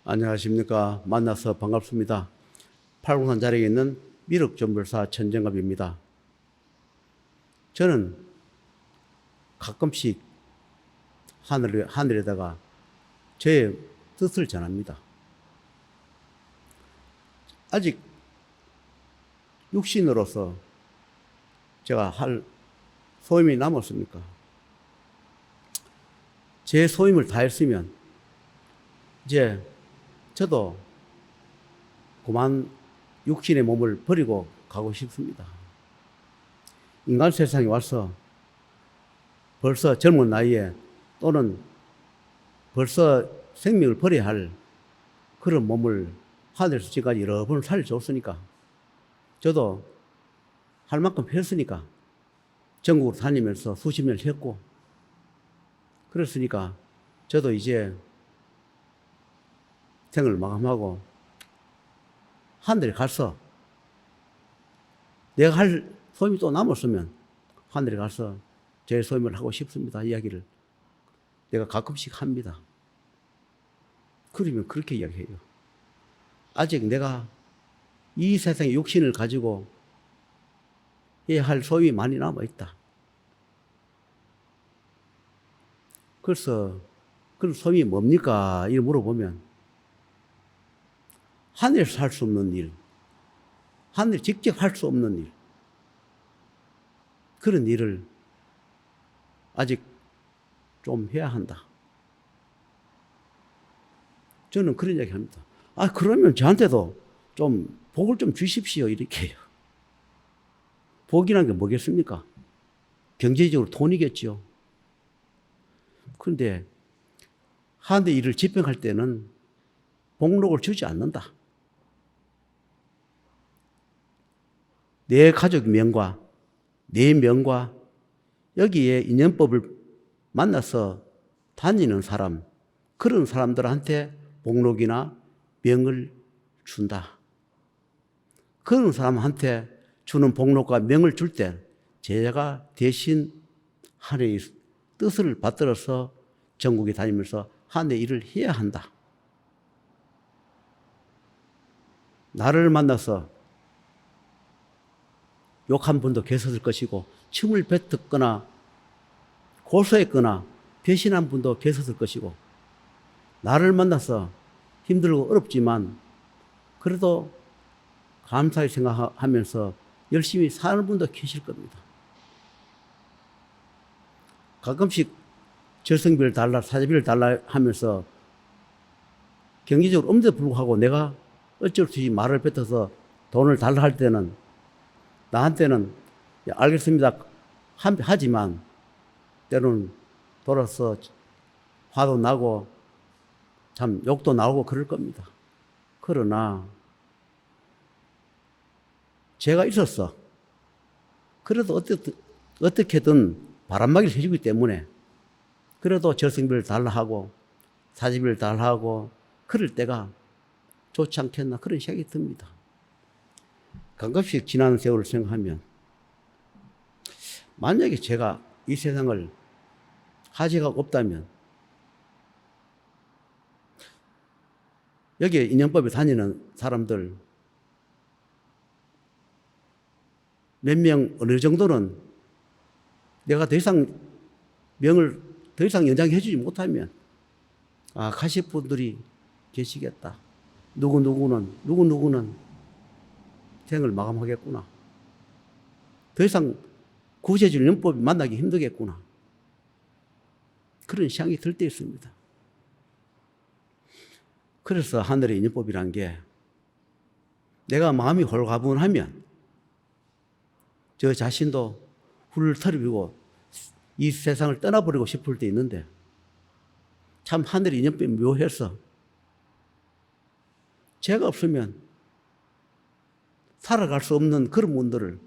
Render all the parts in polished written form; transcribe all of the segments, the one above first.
안녕하십니까. 만나서 반갑습니다. 팔공산 자락에 있는 미륵전불사 천정갑입니다. 저는 가끔씩 하늘에다가 제 뜻을 전합니다. 아직 육신으로서 제가 할 소임이 남았습니까? 제 소임을 다했으면 이제 저도 그만 육신의 몸을 버리고 가고 싶습니다. 인간 세상에 와서 벌써 젊은 나이에 또는 벌써 생명을 버려야 할 그런 몸을 하늘에서 지금까지 여러 번 살려줬으니까 저도 할 만큼 했으니까 전국으로 다니면서 수십 년을 했고 그랬으니까 저도 이제 생을 마감하고 하늘에 가서 내가 할 소임이 또 남았으면 하늘에 가서 제 소임을 하고 싶습니다. 이야기를 내가 가끔씩 합니다. 그러면 그렇게 이야기해요. 아직 내가 이 세상의 육신을 가지고 해야 할 소임이 많이 남아있다. 그래서 그런 소임이 뭡니까? 이렇게 물어보면 하늘에서 할 수 없는 일, 하늘에 직접 할 수 없는 일, 그런 일을 아직 좀 해야 한다. 저는 그런 이야기 합니다. 그러면 저한테도 좀 복을 좀 주십시오. 이렇게 해요. 복이라는 게 뭐겠습니까? 경제적으로 돈이겠죠. 그런데 하늘 일을 집행할 때는 복록을 주지 않는다. 내 가족 명과 내 명과 여기에 인연법을 만나서 다니는 사람, 그런 사람들한테 복록이나 명을 준다. 그런 사람한테 주는 복록과 명을 줄 때 제가 대신 하늘의 뜻을 받들어서 전국에 다니면서 하늘의 일을 해야 한다. 나를 만나서 욕한 분도 계셨을 것이고 침을 뱉었거나 고소했거나 배신한 분도 계셨을 것이고 나를 만나서 힘들고 어렵지만 그래도 감사히 생각하면서 열심히 사는 분도 계실 겁니다. 가끔씩 절성비를 달라 사제비를 달라 하면서 경제적으로 없는데도 불구하고 내가 어쩔 수 없이 말을 뱉어서 돈을 달라 할 때는 나한테는 알겠습니다 하지만 때로는 돌아서 화도 나고 참 욕도 나오고 그럴 겁니다. 그러나 제가 있었어. 그래도 어떻게든 바람막이를 해주기 때문에 그래도 절성비를 달라 하고 사제비를 달라 하고 그럴 때가 좋지 않겠나 그런 생각이 듭니다. 가끔씩 지난 세월을 생각하면 만약에 제가 이 세상을 가지가 없다면 여기에 인연법에 다니는 사람들 몇 명 어느 정도는 내가 더 이상 명을 더 이상 연장해 주지 못하면 가실 분들이 계시겠다. 누구누구는 생을 마감하겠구나. 더 이상 구세주의 연법이 만나기 힘들겠구나. 그런 생각이 들 때 있습니다. 그래서 하늘의 인연법이란 게 내가 마음이 홀가분하면 저 자신도 훌 털어비고 이 세상을 떠나버리고 싶을 때 있는데 참 하늘의 인연법이 묘해서 제가 없으면 살아갈 수 없는 그런 분들을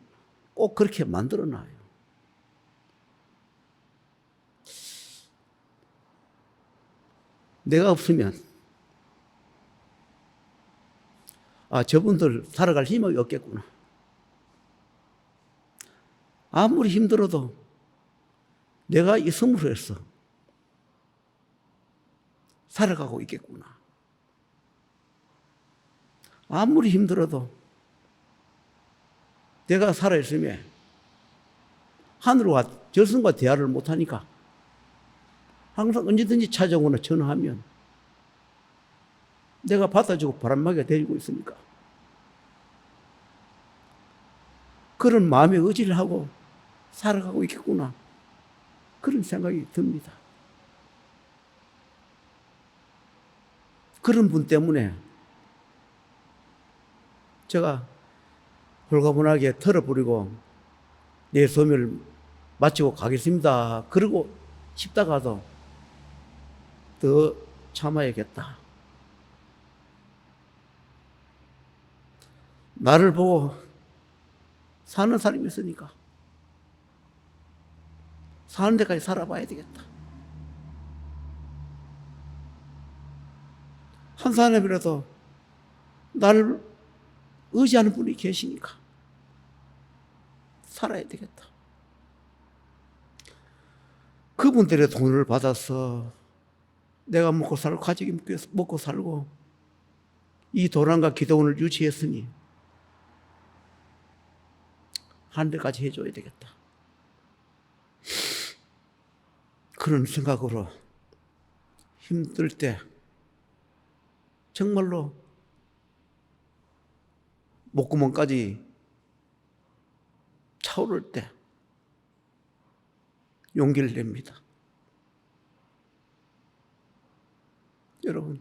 꼭 그렇게 만들어놔요. 내가 없으면 저분들 살아갈 희망이 없겠구나. 아무리 힘들어도 내가 있음으로 해서 살아가고 있겠구나. 아무리 힘들어도 내가 살아있으면 하늘과 절성과 대화를 못하니까 항상 언제든지 찾아오거나 전화하면 내가 받아주고 바람막이가 되고 있으니까 그런 마음의 의지를 하고 살아가고 있겠구나, 그런 생각이 듭니다. 그런 분 때문에 제가 홀가분하게 털어버리고 내 소멸을 마치고 가겠습니다 그러고 싶다가도 더 참아야겠다. 나를 보고 사는 사람이 있으니까 사는 데까지 살아봐야 되겠다. 한 사람이라도 나를 의지하는 분이 계시니까 살아야 되겠다. 그분들의 돈을 받아서 내가 먹고 살고 가족이 먹고 살고 이 도란과 기도원을 유지했으니 하늘까지 해줘야 되겠다. 그런 생각으로 힘들 때 정말로 목구멍까지 차오를 때 용기를 냅니다. 여러분,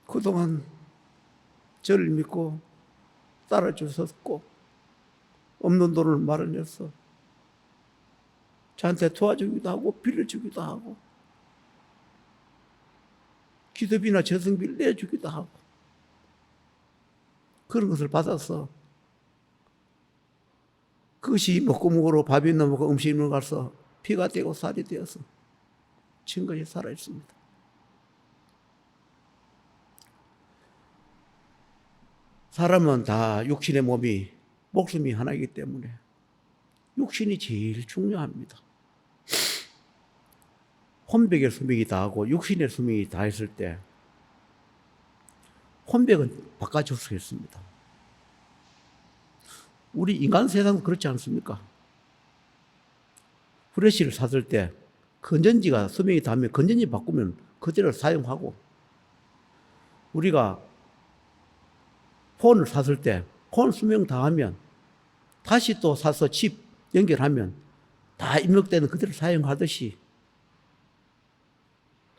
그동안 저를 믿고 따라주셨고 없는 돈을 마련해서 저한테 도와주기도 하고 빌려주기도 하고 기도비나 재성비를 내주기도 하고 그런 것을 받아서 그것이 먹구멍으로 밥이 넘어가 음식이 넘어가서 피가 되고 살이 되어서 지금까지 살아있습니다. 사람은 다 육신의 몸이 목숨이 하나이기 때문에 육신이 제일 중요합니다. 혼백의 수명이 다하고 육신의 수명이 다했을 때 혼백은 바꿔줄 수 있습니다. 우리 인간 세상도 그렇지 않습니까? 후레쉬를 샀을 때 건전지가 수명이 닿으면 건전지 바꾸면 그대로 사용하고, 우리가 폰을 샀을 때 폰 수명 다하면 다시 또 사서 칩 연결하면 다 입력되는 그대로 사용하듯이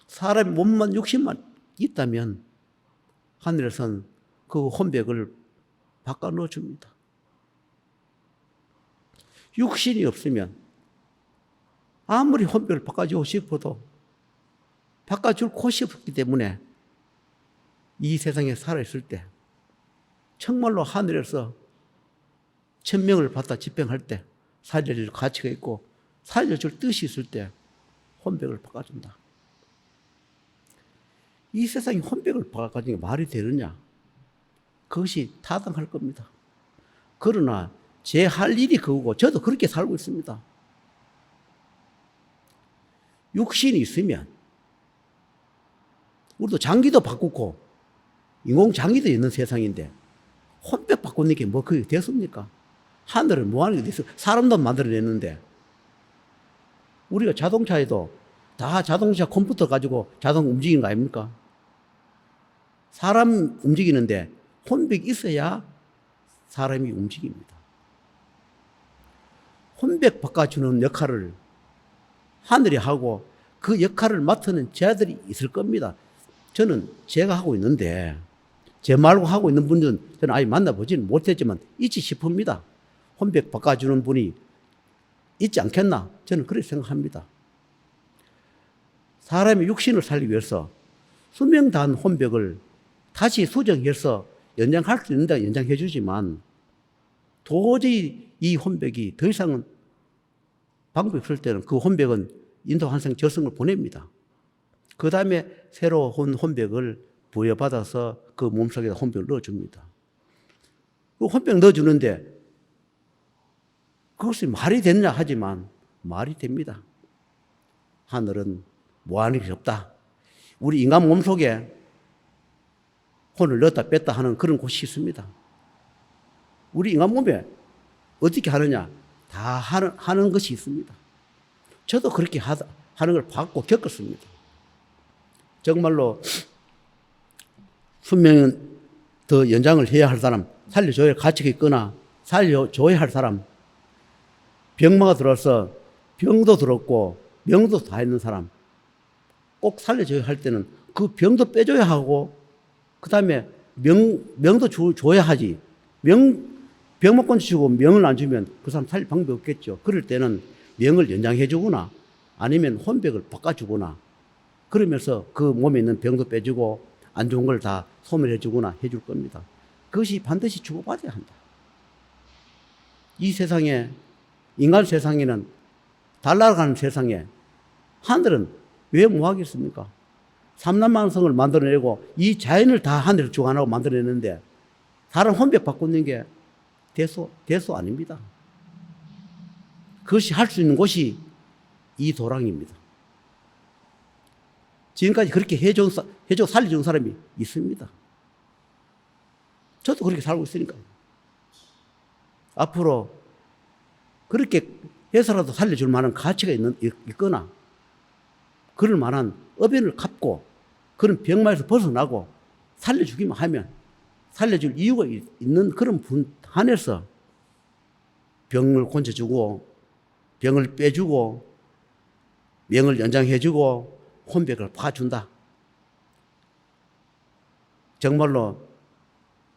사람의 몸만 육신만 있다면 하늘에서는 그 혼백을 바꿔 넣어줍니다. 육신이 없으면 아무리 혼백을 바꿔주고 싶어도 바꿔줄 곳이 없기 때문에 이 세상에 살아있을 때 정말로 하늘에서 천명을 받아 집행할 때 살려줄 가치가 있고 살려줄 뜻이 있을 때 혼백을 바꿔준다. 이 세상에 혼백을 바꿔주는 게 말이 되느냐? 그것이 타당할 겁니다. 그러나 제 할 일이 그거고 저도 그렇게 살고 있습니다. 육신이 있으면 우리도 장기도 바꾸고 인공장기도 있는 세상인데 혼백 바꾸는 게 뭐 그게 됐습니까? 하늘을 뭐 하는 게 됐어? 사람도 만들어냈는데 우리가 자동차에도 다 자동차 컴퓨터 가지고 자동 움직이는 거 아닙니까? 사람 움직이는데 혼백이 있어야 사람이 움직입니다. 혼백 바꿔주는 역할을 하늘이 하고 그 역할을 맡는 자들이 있을 겁니다. 저는 제가 하고 있는데 제 말고 하고 있는 분들은 저는 아예 만나보지는 못했지만 있지 싶습니다. 혼백 바꿔주는 분이 있지 않겠나? 저는 그렇게 생각합니다. 사람의 육신을 살기 위해서 수명 다한 혼백을 다시 수정해서 연장할 수 있는데 연장해 주지만 도저히 이 혼백이 더 이상은 방법이 없을 때는 그 혼백은 인도환생 저승을 보냅니다. 그 다음에 새로운 혼백을 부여받아서 그 몸속에다 혼백을 넣어줍니다. 그 혼백 넣어주는데 그것이 말이 되느냐 하지만 말이 됩니다. 하늘은 뭐 하는 게 없다. 우리 인간 몸속에 혼을 넣었다 뺐다 하는 그런 곳이 있습니다. 우리 인간 몸에 어떻게 하느냐? 다 하는 것이 있습니다. 저도 그렇게 하는 걸 봤고 겪었습니다. 정말로 수명은 더 연장을 해야 할 사람, 살려줘야 할 가치가 있거나 살려줘야 할 사람, 병마가 들어와서 병도 들었고 명도 다 있는 사람, 꼭 살려줘야 할 때는 그 병도 빼줘야 하고 그 다음에 명도 줘야 하지. 병목권 주고 명을 안 주면 그 사람 살릴 방법이 없겠죠. 그럴 때는 명을 연장해 주거나 아니면 혼백을 바꿔주거나 그러면서 그 몸에 있는 병도 빼주고 안 좋은 걸 다 소멸해 주거나 해줄 겁니다. 그것이 반드시 주고받아야 한다. 이 세상에, 인간 세상에는 달 날아가는 세상에 하늘은 왜 뭐 하겠습니까? 삼란만성을 만들어내고 이 자연을 다 하늘을 주관하고 만들어내는데 다른 혼백 바꾸는 게 대소 아닙니다. 그것이 할 수 있는 곳이 이 도랑입니다. 지금까지 그렇게 해줘 살려준 사람이 있습니다. 저도 그렇게 살고 있으니까요. 앞으로 그렇게 해서라도 살려줄 만한 가치가 있거나 그럴 만한 어변을 갚고 그런 병마에서 벗어나고 살려주기만 하면 살려줄 이유가 있는 그런 분 한해서 병을 고쳐주고 병을 빼주고 명을 연장해주고 혼백을 봐준다. 정말로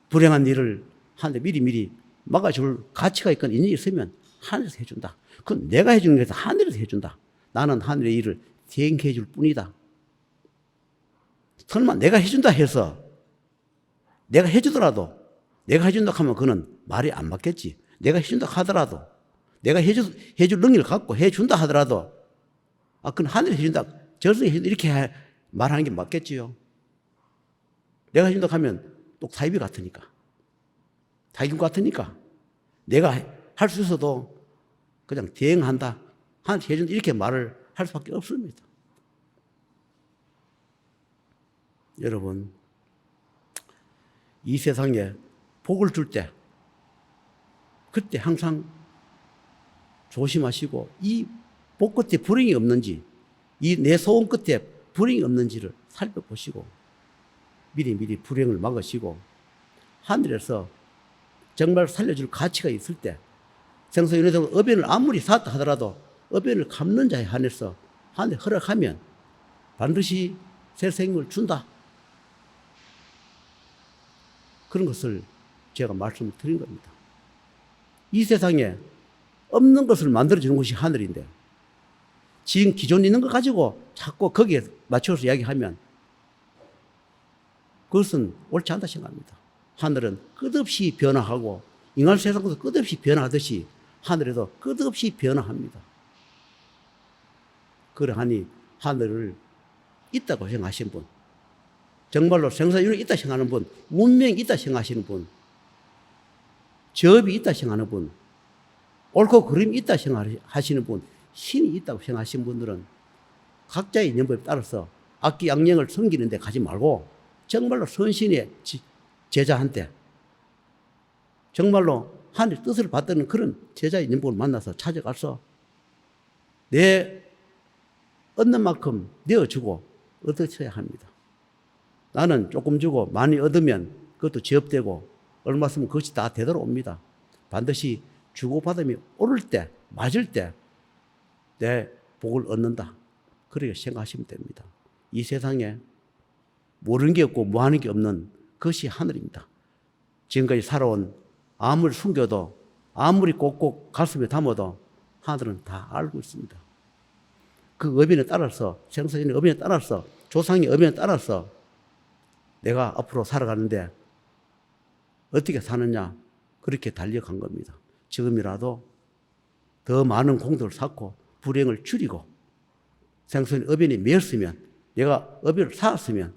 불행한 일을 하는데 미리 막아줄 가치가 있거나 인연이 있으면 하늘에서 해준다. 그건 내가 해주는 게 아니라 하늘에서 해준다. 나는 하늘의 일을 대행해 줄 뿐이다. 설마 내가 해준다 해서 내가 해주더라도 내가 해준다 하면 그는 말이 안 맞겠지. 내가 해준다 하더라도 내가 해줄 능력을 갖고 해준다 하더라도 그건 하늘이 해준다. 저승이 해준다. 이렇게 말하는 게 맞겠지요. 내가 해준다 하면 또 사이비 같으니까. 다이금 같으니까. 내가 할 수 있어도 그냥 대행한다. 하늘이 해준다. 이렇게 말을 할 수밖에 없습니다. 여러분, 이 세상에 복을 줄 때, 그때 항상 조심하시고, 이 복 끝에 불행이 없는지, 이 내 소원 끝에 불행이 없는지를 살펴보시고, 미리 불행을 막으시고, 하늘에서 정말 살려줄 가치가 있을 때, 생사윤회적으로 어변을 아무리 쌓았다 하더라도, 어변을 갚는 자에 한해서 하늘에 허락하면 반드시 새 생명을 준다. 그런 것을 제가 말씀을 드린 겁니다. 이 세상에 없는 것을 만들어주는 것이 하늘인데 지금 기존 있는 것 가지고 자꾸 거기에 맞춰서 이야기하면 그것은 옳지 않다 생각합니다. 하늘은 끝없이 변화하고 인간 세상도 끝없이 변화하듯이 하늘에도 끝없이 변화합니다. 그러하니 하늘을 있다고 생각하시는 분, 정말로 생사윤회 있다 생각하는 분, 운명이 있다 생각하시는 분, 저업이 있다 생각하는 분, 옳고 그름이 있다 생각하시는 분, 신이 있다고 생각하시는 분들은 각자의 인연법에 따라서 악기 양령을 섬기는 데 가지 말고 정말로 선신의 제자한테 정말로 하늘 뜻을 받드는 그런 제자의 인연법을 만나서 찾아가서 내 얻는 만큼 내어주고 얻어쳐야 합니다. 나는 조금 주고 많이 얻으면 그것도 제업되고 얼마 쓰면 그것이 다 되돌아옵니다. 반드시 주고받음이 오를 때, 맞을 때 내 복을 얻는다. 그렇게 생각하시면 됩니다. 이 세상에 모르는 게 없고 뭐 하는 게 없는 그것이 하늘입니다. 지금까지 살아온 아무리 숨겨도 아무리 꼭꼭 가슴에 담아도 하늘은 다 알고 있습니다. 그 의변에 따라서 생사진의 의변에 따라서 조상의 의변에 따라서 내가 앞으로 살아가는데 어떻게 사느냐 그렇게 달려간 겁니다. 지금이라도 더 많은 공덕을 쌓고 불행을 줄이고 생사진의 의변이 매였으면 내가 의변을 쌓았으면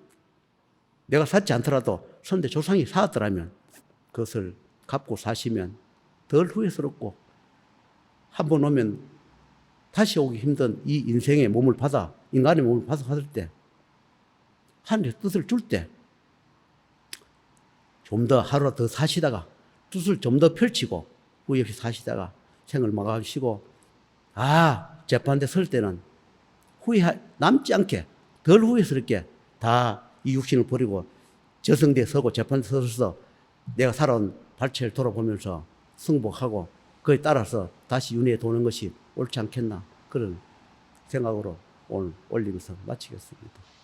내가 쌓지 않더라도 선대 조상이 쌓았더라면 그것을 갚고 사시면 덜 후회스럽고 한 번 오면 다시 오기 힘든 이 인생의 몸을 받아 인간의 몸을 받아 받을 때 하늘의 뜻을 줄 때 좀 더 하루 더 사시다가 뜻을 좀 더 펼치고 후회 없이 사시다가 생을 마감하시고 재판대 설 때는 남지 않게 덜 후회스럽게 다 이 육신을 버리고 저성대에 서고 재판대 서서 내가 살아온 발치를 돌아보면서 승복하고 그에 따라서 다시 윤회에 도는 것이 옳지 않겠나 그런 생각으로 오늘 올리면서 마치겠습니다.